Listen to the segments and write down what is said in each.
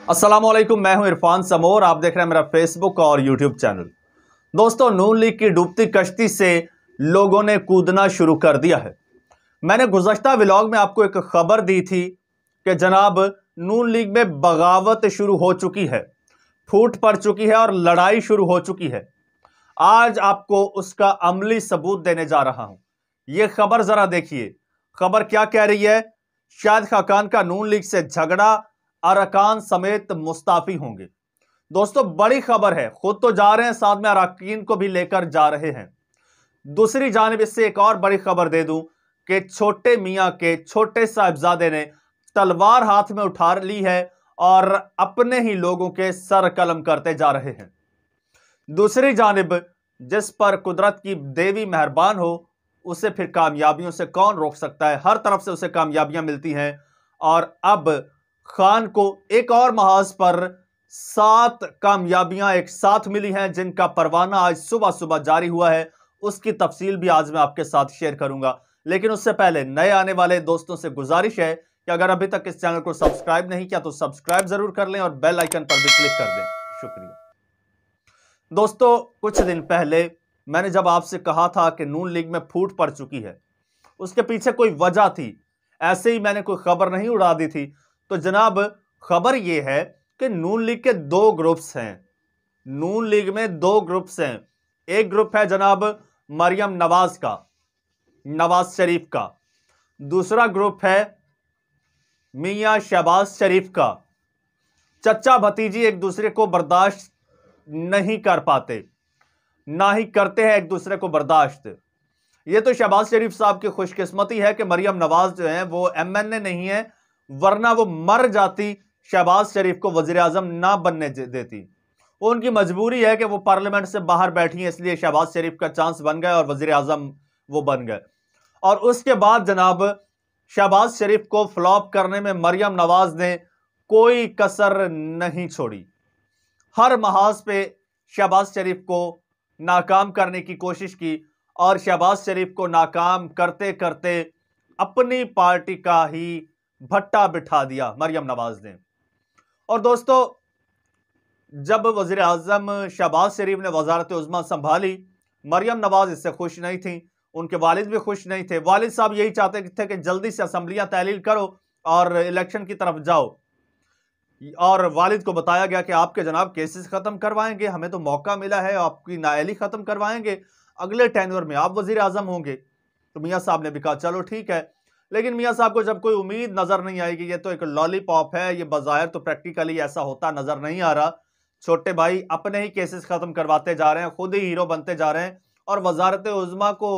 अस्सलामुअलैकुम, मैं हूं इरफान समोर। आप देख रहे हैं मेरा फेसबुक और यूट्यूब चैनल। दोस्तों, नून लीग की डूबती कश्ती से लोगों ने कूदना शुरू कर दिया है। मैंने गुज़श्ता व्लॉग में आपको एक खबर दी थी कि जनाब नून लीग में बगावत शुरू हो चुकी है, फूट पड़ चुकी है और लड़ाई शुरू हो चुकी है। आज आपको उसका अमली सबूत देने जा रहा हूं। यह खबर जरा देखिए। खबर क्या कह रही है? शाहिद खाकान का नून लीग से झगड़ा, अरकान समेत मुस्ताफी होंगे। दोस्तों, बड़ी खबर है। खुद तो जा रहे हैं, साथ में अरकान को भी लेकर जा रहे हैं। दूसरी जानिब इससे एक और बड़ी खबर दे दूं कि छोटे मियां के छोटे साहिबजादे ने तलवार हाथ में उठा ली है और अपने ही लोगों के सर कलम करते जा रहे हैं। दूसरी जानिब जिस पर कुदरत की देवी मेहरबान हो, उसे फिर कामयाबियों से कौन रोक सकता है? हर तरफ से उसे कामयाबियां मिलती हैं। और अब खान को एक और महाज पर 7 कामयाबियां एक साथ मिली हैं, जिनका परवाना आज सुबह सुबह जारी हुआ है। उसकी तफसील भी आज मैं आपके साथ शेयर करूंगा। लेकिन उससे पहले नए आने वाले दोस्तों से गुजारिश है कि अगर अभी तक इस चैनल को सब्सक्राइब नहीं किया तो सब्सक्राइब जरूर कर लें और बेल आइकन पर भी क्लिक कर दें। शुक्रिया। दोस्तों, कुछ दिन पहले मैंने जब आपसे कहा था कि नून लीग में फूट पड़ चुकी है, उसके पीछे कोई वजह थी। ऐसे ही मैंने कोई खबर नहीं उड़ा दी थी। तो जनाब, खबर यह है कि नून लीग के 2 ग्रुप्स हैं। नून लीग में 2 ग्रुप्स हैं। एक ग्रुप है जनाब मरियम नवाज का, नवाज शरीफ का। दूसरा ग्रुप है मियां शहबाज शरीफ का। चचा भतीजी एक दूसरे को बर्दाश्त नहीं कर पाते, ना ही करते हैं एक दूसरे को बर्दाश्त। ये तो शहबाज शरीफ साहब की खुशकिस्मती है कि मरियम नवाज जो है वो एमएनए नहीं है, वरना वो मर जाती, शहबाज शरीफ को वजीर आजम ना बनने देती। वो उनकी मजबूरी है कि वो पार्लियामेंट से बाहर बैठी है, इसलिए शहबाज शरीफ का चांस बन गया और वजीर आजम वो बन गए। और उसके बाद जनाब शहबाज शरीफ को फ्लॉप करने में मरियम नवाज ने कोई कसर नहीं छोड़ी। हर महाज पे शहबाज शरीफ को नाकाम करने की कोशिश की और शहबाज शरीफ को नाकाम करते करते अपनी पार्टी का ही भट्टा बिठा दिया मरियम नवाज ने। और दोस्तों, जब वजीर आजम शहबाज शरीफ ने वजारत उज़्मा संभाली, मरियम नवाज इससे खुश नहीं थी, उनके वालिद भी खुश नहीं थे। वालिद साहब यही चाहते थे कि जल्दी से असम्बलियां तहलील करो और इलेक्शन की तरफ जाओ। और वालिद को बताया गया कि आपके जनाब केसेस खत्म करवाएंगे, हमें तो मौका मिला है, आपकी नाअहली खत्म करवाएंगे, अगले टेन्योर में आप वजीर आजम होंगे। तो मियां साहब ने भी कहा चलो ठीक है। लेकिन मियां साहब को जब कोई उम्मीद नजर नहीं आएगी, ये तो एक लॉलीपॉप है, ये बज़ाहिर तो प्रैक्टिकली ऐसा होता नजर नहीं आ रहा। छोटे भाई अपने ही केसेस खत्म करवाते जा रहे हैं, खुद ही हीरो बनते जा रहे हैं और वजारत उज़्मा को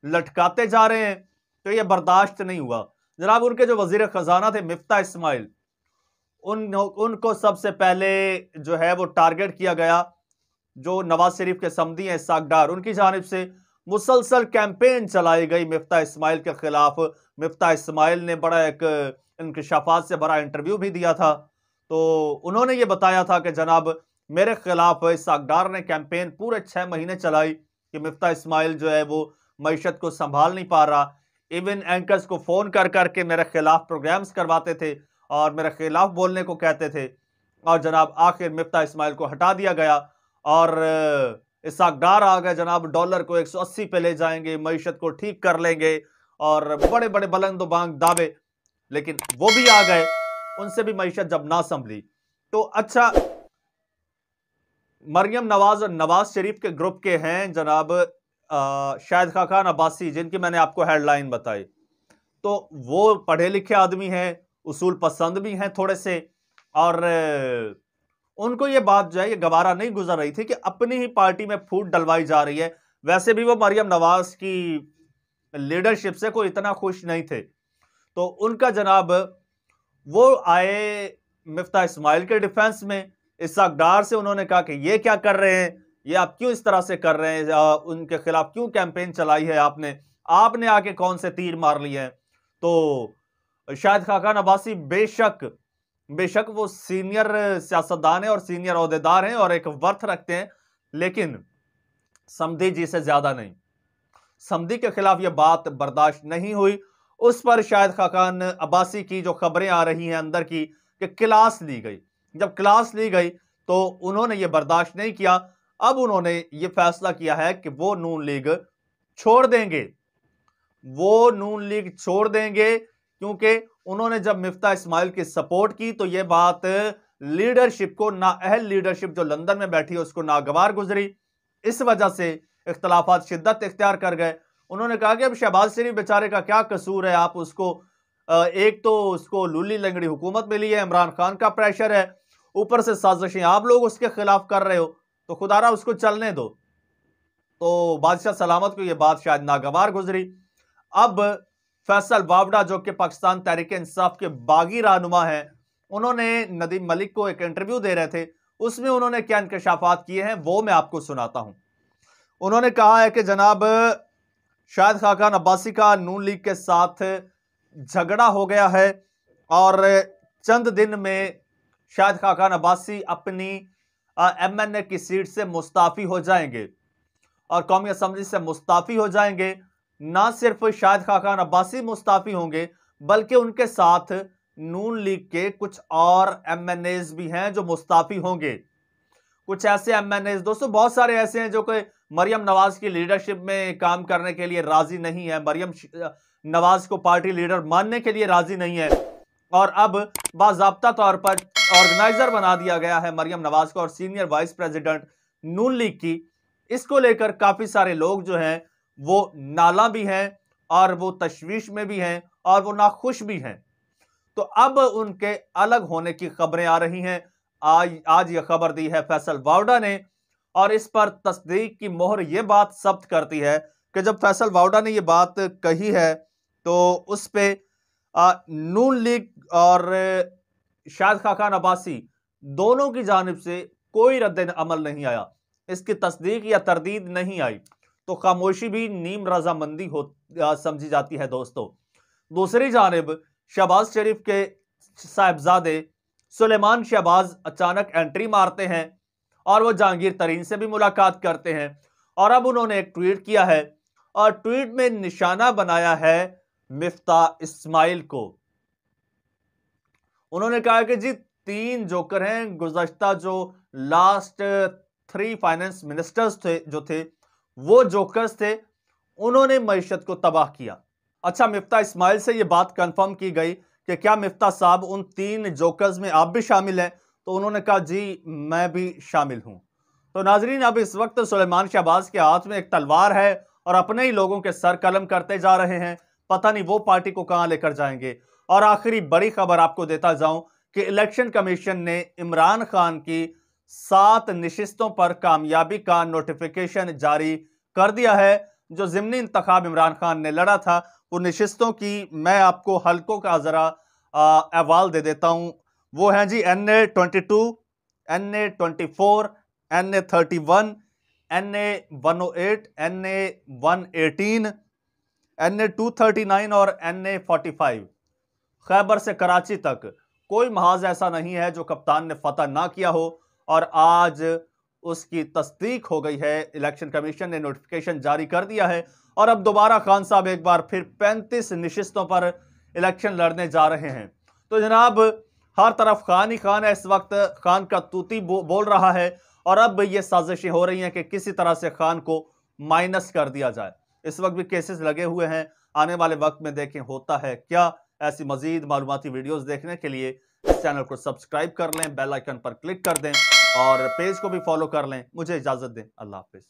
लटकाते जा रहे हैं। तो ये बर्दाश्त नहीं हुआ। जनाब, उनके जो वजीर खजाना थे मिफ्ता इस्माइल, उनको सबसे पहले जो है वो टारगेट किया गया। जो नवाज शरीफ के समधी हैं इसहाक डार, उनकी जानिब से मुसलसल कैंपेन चलाई गई मिफ्ता इस्माइल के खिलाफ। मिफ्ता इस्माइल ने बड़ा एक इंकशाफात से भरा इंटरव्यू भी दिया था। तो उन्होंने ये बताया था कि जनाब मेरे खिलाफ इसहाक डार ने कैंपेन पूरे 6 महीने चलाई कि मिफ्ता इस्माइल जो है वो मईशत को संभाल नहीं पा रहा। इवन एंकर्स को फोन कर करके मेरे खिलाफ प्रोग्राम्स करवाते थे और मेरे खिलाफ बोलने को कहते थे। और जनाब आखिर मिफ्ता इस्माइल को हटा दिया गया और इसहाक डार आ गए। जनाब डॉलर को 180 पे ले जाएंगे, मईशत को ठीक कर लेंगे और बड़े बड़े बुलंद बांग दावे। लेकिन वो भी आ गए, उनसे भी मईशत जब ना संभली। तो अच्छा, मरियम नवाज और नवाज शरीफ के ग्रुप के हैं जनाब शाहिद खाकान अब्बासी, जिनकी मैंने आपको हेडलाइन बताई। तो वो पढ़े लिखे आदमी हैं, उसूल पसंद भी हैं थोड़े से, और उनको ये बात जो है ये गवारा नहीं गुजर रही थी कि अपनी ही पार्टी में फूट डलवाई जा रही है। वैसे भी वो मरियम नवाज की लीडरशिप से कोई इतना खुश नहीं थे। तो उनका जनाब वो आए मिफ्ता इस्माइल के डिफेंस में। इसहाक डार से उन्होंने कहा कि ये क्या कर रहे हैं, ये आप क्यों इस तरह से कर रहे हैं, उनके खिलाफ क्यों कैंपेन चलाई है आपने आके कौन से तीर मार लिए हैं। तो शाहिद खाकान अब्बासी बेशक वो सीनियर सियासतदान है और सीनियर ओहदेदार हैं और एक वर्थ रखते हैं, लेकिन समधी जी से ज्यादा नहीं। समधी के खिलाफ यह बात बर्दाश्त नहीं हुई। उस पर शाहिद खाकान अब्बासी की जो खबरें आ रही हैं अंदर की कि क्लास ली गई, जब क्लास ली गई तो उन्होंने ये बर्दाश्त नहीं किया। अब उन्होंने ये फैसला किया है कि वो नून लीग छोड़ देंगे, वो नून लीग छोड़ देंगे, क्योंकि उन्होंने जब मिफ्ता इस्माइल की सपोर्ट की तो यह बात लीडरशिप को, नाअहल लीडरशिप जो लंदन में बैठी है, उसको नागवार गुजरी। इस वजह से इख्तलाफात शिद्दत इख्तियार कर गए। उन्होंने कहा कि अब शहबाज शरीफ बेचारे का क्या कसूर है, आप उसको एक तो उसको लूली लंगड़ी हुकूमत मिली है, इमरान खान का प्रेशर है, ऊपर से साजिशें आप लोग उसके खिलाफ कर रहे हो, तो खुदारा उसको चलने दो। तो बादशाह सलामत को यह बात शायद नागवार गुजरी। अब फैसल वावड़ा जो कि पाकिस्तान तहरीक इंसाफ के बागी रहनुमा हैं, उन्होंने नदीम मलिक को एक इंटरव्यू दे रहे थे, उसमें उन्होंने क्या इंकशाफात किए हैं वो मैं आपको सुनाता हूं। उन्होंने कहा है कि जनाब शाहिद खाकान अब्बासी का नून लीग के साथ झगड़ा हो गया है और चंद दिन में शाहिद खाकान अब्बासी अपनी MNA की सीट से मुस्ताफी हो जाएंगे और कौमी असम्बली से मुस्ताफी हो जाएंगे। ना सिर्फ शाहिद खाकान अब्बासी मुस्ताफी होंगे बल्कि उनके साथ नून लीग के कुछ और MNAs भी हैं जो मुस्ताफी होंगे। कुछ ऐसे MNAs दोस्तों बहुत सारे ऐसे हैं जो कि मरियम नवाज की लीडरशिप में काम करने के लिए राजी नहीं है, मरियम नवाज को पार्टी लीडर मानने के लिए राजी नहीं है, और अब बाज़ाब्ता तौर पर ऑर्गेनाइजर बना दिया गया है मरियम नवाज को और सीनियर वाइस प्रेसिडेंट नून लीग की। इसको लेकर काफी सारे लोग जो हैं वो नाला भी हैं और वो तशवीश में भी हैं और वो नाखुश भी हैं। तो अब उनके अलग होने की खबरें आ रही हैं। आज यह खबर दी है फैसल वावड़ा ने और इस पर तस्दीक की मोहर यह बात सब्त करती है कि जब फैसल वावड़ा ने यह बात कही है तो उस पे नून लीग और शाहिद खाकान अब्बासी दोनों की जानिब से कोई रद्द अमल नहीं आया, इसकी तस्दीक या तरदीद नहीं आई, तो खामोशी भी नीम रजामंदी हो समझी जाती है दोस्तों। दूसरी जानिब शहबाज शरीफ के साहिबजादे सुलेमान शहबाज अचानक एंट्री मारते हैं और वो जहांगीर तरीन से भी मुलाकात करते हैं और अब उन्होंने एक ट्वीट किया है और ट्वीट में निशाना बनाया है मिफ्ता इस्माइल को। उन्होंने कहा कि जी 3 जोकर हैं, गुज़श्ता जो लास्ट 3 फाइनेंस मिनिस्टर्स थे जो थे वो जोकर्स थे, उन्होंने मईशत को तबाह किया। अच्छा, मिफ्ता इस्माइल से ये बात कंफर्म की गई कि क्या मिफ्ता साहब उन 3 जोकर्स में आप भी शामिल हैं, तो उन्होंने कहा जी मैं भी शामिल हूं। तो नाजरीन, अब इस वक्त सुलेमान शहबाज के हाथ में एक तलवार है और अपने ही लोगों के सर कलम करते जा रहे हैं, पता नहीं वो पार्टी को कहां लेकर जाएंगे। और आखिरी बड़ी खबर आपको देता जाऊं कि इलेक्शन कमीशन ने इमरान खान की 7 नशिस्तों पर कामयाबी का नोटिफिकेशन जारी कर दिया है। जो ज़िमनी इंतखाब इमरान खान ने लड़ा था, वो नशिस्तों की मैं आपको हल्कों का जरा अहवाल दे देता हूं। वो हैं जी NA 22, NA 24, NA 31, NA 108, NA 118, NA 239 और NA 45। खैबर से कराची तक कोई महाज ऐसा नहीं है जो कप्तान ने फतह ना किया हो और आज उसकी तस्दीक हो गई है। इलेक्शन कमीशन ने नोटिफिकेशन जारी कर दिया है और अब दोबारा खान साहब एक बार फिर 35 नशिस्तों पर इलेक्शन लड़ने जा रहे हैं। तो जनाब हर तरफ खान ही खान है, इस वक्त खान का तूती बोल रहा है और अब ये साजिशें हो रही हैं कि किसी तरह से खान को माइनस कर दिया जाए। इस वक्त भी केसेस लगे हुए हैं, आने वाले वक्त में देखें होता है क्या। ऐसी मजीद मालूमाती वीडियोस देखने के लिए इस चैनल को सब्सक्राइब कर लें, बेल आइकन पर क्लिक कर दें और पेज को भी फॉलो कर लें। मुझे इजाजत दें, अल्लाह हाफिज।